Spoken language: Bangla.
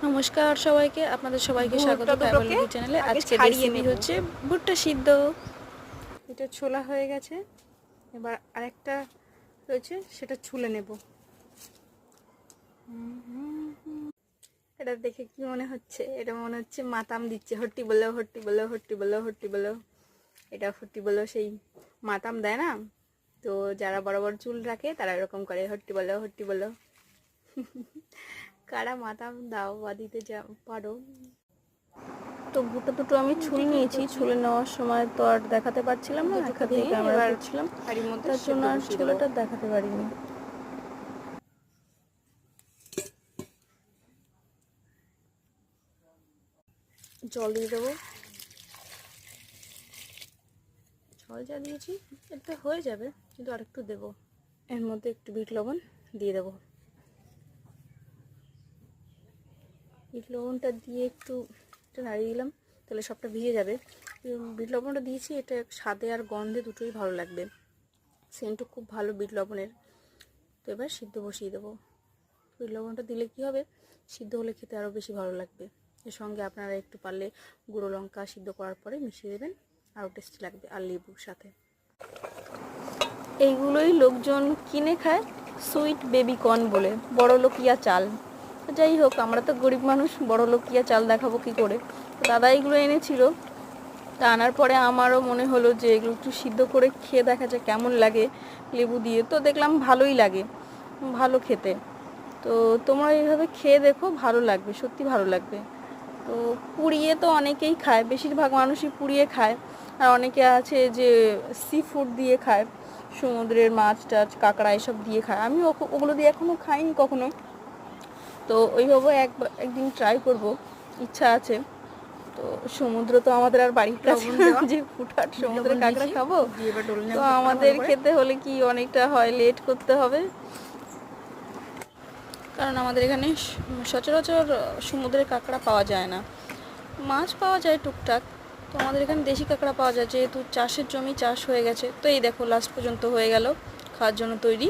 নমস্কার সবাইকে, আপনাদের সবাইকে স্বাগত ট্রাইবাল চ্যানেলে। আজকে রেসিপি হচ্ছে ভুট্টা সিদ্ধ। এটা ছোলা হয়ে গেছে, এবার আরেকটা রয়েছে সেটা ছুলে নেব। এটা দেখে কি মনে হচ্ছে? এটা মনে হচ্ছে মাতাম দিচ্ছে, হট্টি বলো হট্টি বলো হট্টি বলো হট্টি বলো। এটা হট্টি বলো সেই মাতাম দেয় না, তো যারা বড় বড় চুল রাখে তারা এরকম করে, হট্টি বলো হট্টি বলো। কারা মাতাম দাও বা দিতে যা পারো। তো ভুট্টা দুটো আমি ছুলে নিয়েছি। ছুলে নেওয়ার সময় তো আর দেখাতে পারছিলাম না, একটা দিয়ে ক্যামেরা করছিলাম, তার জন্য আর ছুলেটা দেখাতে পারিনি। জল দিয়ে দেবো। জল যা দিয়েছি এটা হয়ে যাবে, কিন্তু আরেকটু দেবো। এর মধ্যে একটু বিট লবণ দিয়ে দেবো। বিট লবণটা দিয়ে একটু নাড়িয়ে দিলাম, তাহলে সবটা ভিজে যাবে। বিট লবণটা দিয়েছি, এটা স্বাদে আর গন্ধে দুটোই ভালো লাগবে। সেন্টও খুব ভালো বিট লবণের। তো এবার সিদ্ধ বসিয়ে দেবো। বিট লবণটা দিলে কি হবে, সিদ্ধ হলে খেতে আরও বেশি ভালো লাগবে। এর সঙ্গে আপনারা একটু পারলে গুঁড়ো লঙ্কা সিদ্ধ করার পরে মিশিয়ে দেবেন, আরও টেস্টি লাগবে, আর লেবুর সাথে। এইগুলোই লোকজন কিনে খায় সুইট বেবি কর্ন বলে, বড় লোকিয়া চাল। যাই হোক, আমরা তো গরিব মানুষ, বড় লোকিয়া চাল দেখাবো কি করে। দাদা এগুলো এনেছিল, তা আনার পরে আমারও মনে হলো যে এগুলো একটু সিদ্ধ করে খেয়ে দেখা যায় কেমন লাগে লেবু দিয়ে। তো দেখলাম ভালোই লাগে, ভালো খেতে। তো তোমরা এইভাবে খেয়ে দেখো, ভালো লাগবে, সত্যি ভালো লাগবে। তো পুড়িয়ে তো অনেকেই খায়, বেশিরভাগ মানুষই পুড়িয়ে খায়। আর অনেকে আছে যে সি ফুড দিয়ে খায়, সমুদ্রের মাছ টাছ কাঁকড়া এসব দিয়ে খায়। আমি ওগুলো দিয়ে এখনও খাইনি কখনো। তো ওইভাবে একদিন ট্রাই করব, ইচ্ছা আছে। তো সমুদ্র তো আমাদের আর বাড়ির কাছে যে ফুটহাট সমুদ্রে কাঁকড়া খাবো, তো আমাদের খেতে হলে কি অনেকটা হয়, লেট করতে হবে। কারণ আমাদের এখানে সচরাচর সমুদ্রের কাঁকড়া পাওয়া যায় না, মাছ পাওয়া যায় টুকটাক। তো আমাদের এখানে দেশি কাঁকড়া পাওয়া যায়, যেহেতু চাষের জমি চাষ হয়ে গেছে। তো এই দেখো লাস্ট পর্যন্ত হয়ে গেল, খাওয়ার জন্য তৈরি।